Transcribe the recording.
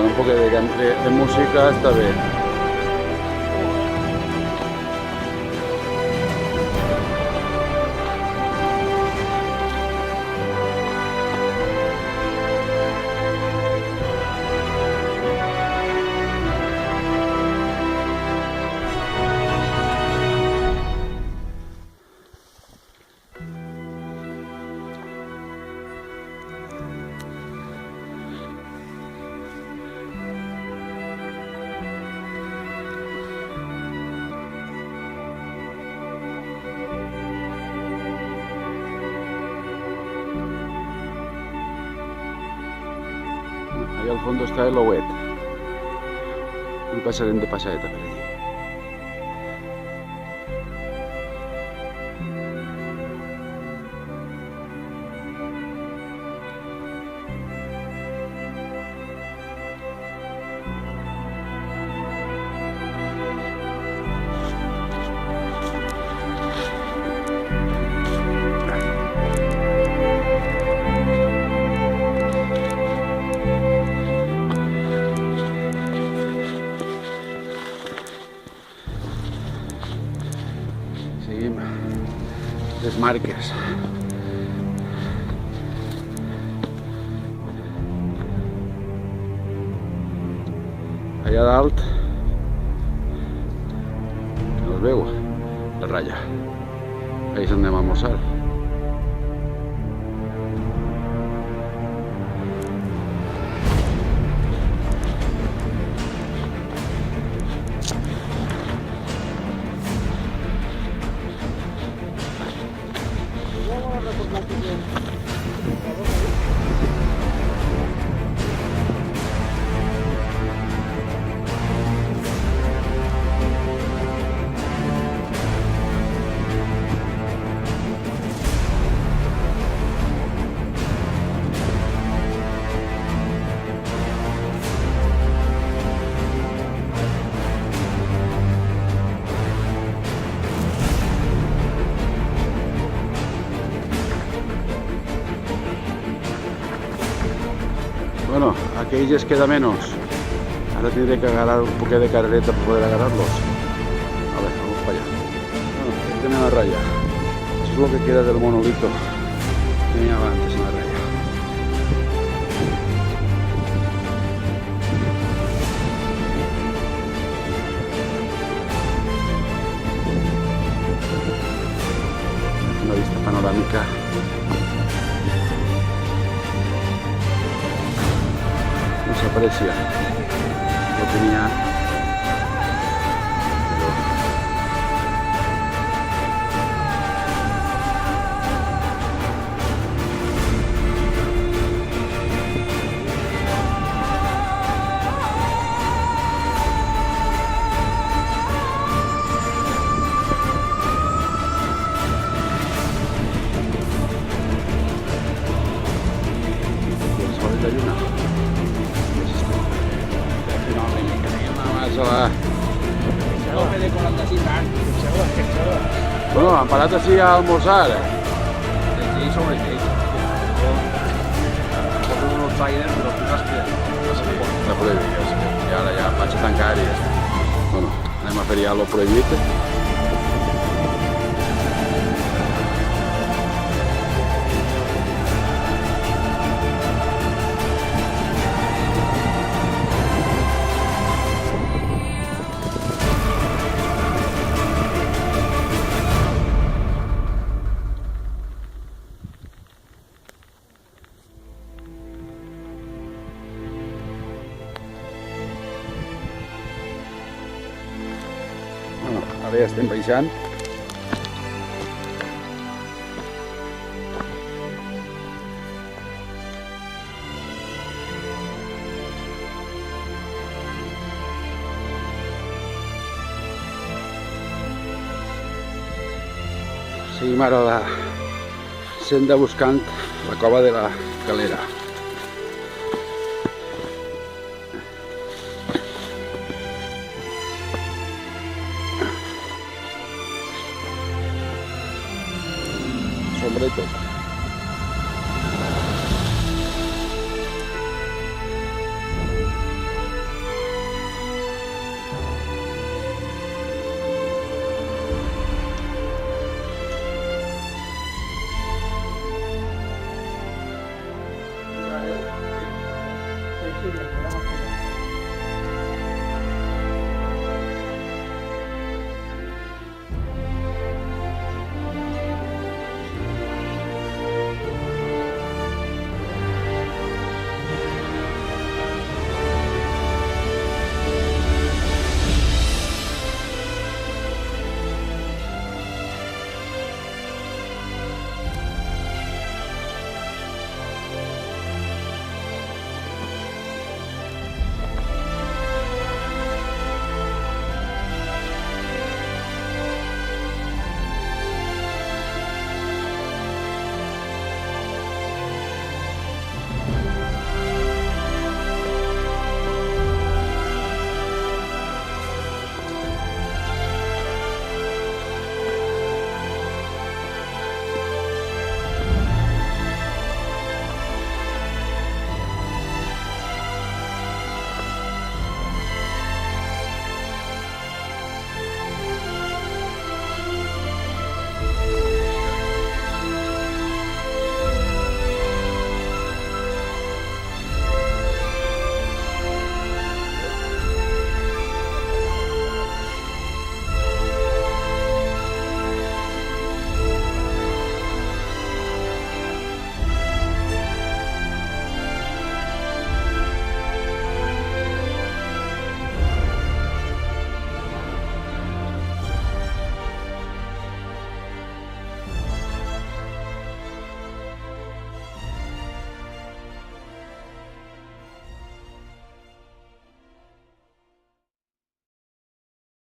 un poc de música està bé. Ahí al fondo está el Ouet. Un pasarem de passadeta per allí. Seguim les marques. Allà dalt no es veu la ratlla. Ahí és on anem a almorzar. Bueno, aquells es queda menos. Ahora tendré que agarrar un poquito de carreta para poder agarrarlos. A ver, vamos para allá. Bueno, aquí tiene la raya. Eso es lo que queda del monolito que tenía antes en la raya. Una vista panorámica. Se aprecia lo tenía, el sol de lluna. Bueno, han parat així a almorzar. Aquí sobre aquí. Unos talleres, pero cosas que no se pueden. Està prohibit. I ara ja vaig a tancar i bueno, anem a fer ja lo prohibit. Bueno, ara ja estem baixant. Seguim ara la senda buscant la cova de la Calera. Sombra i tot.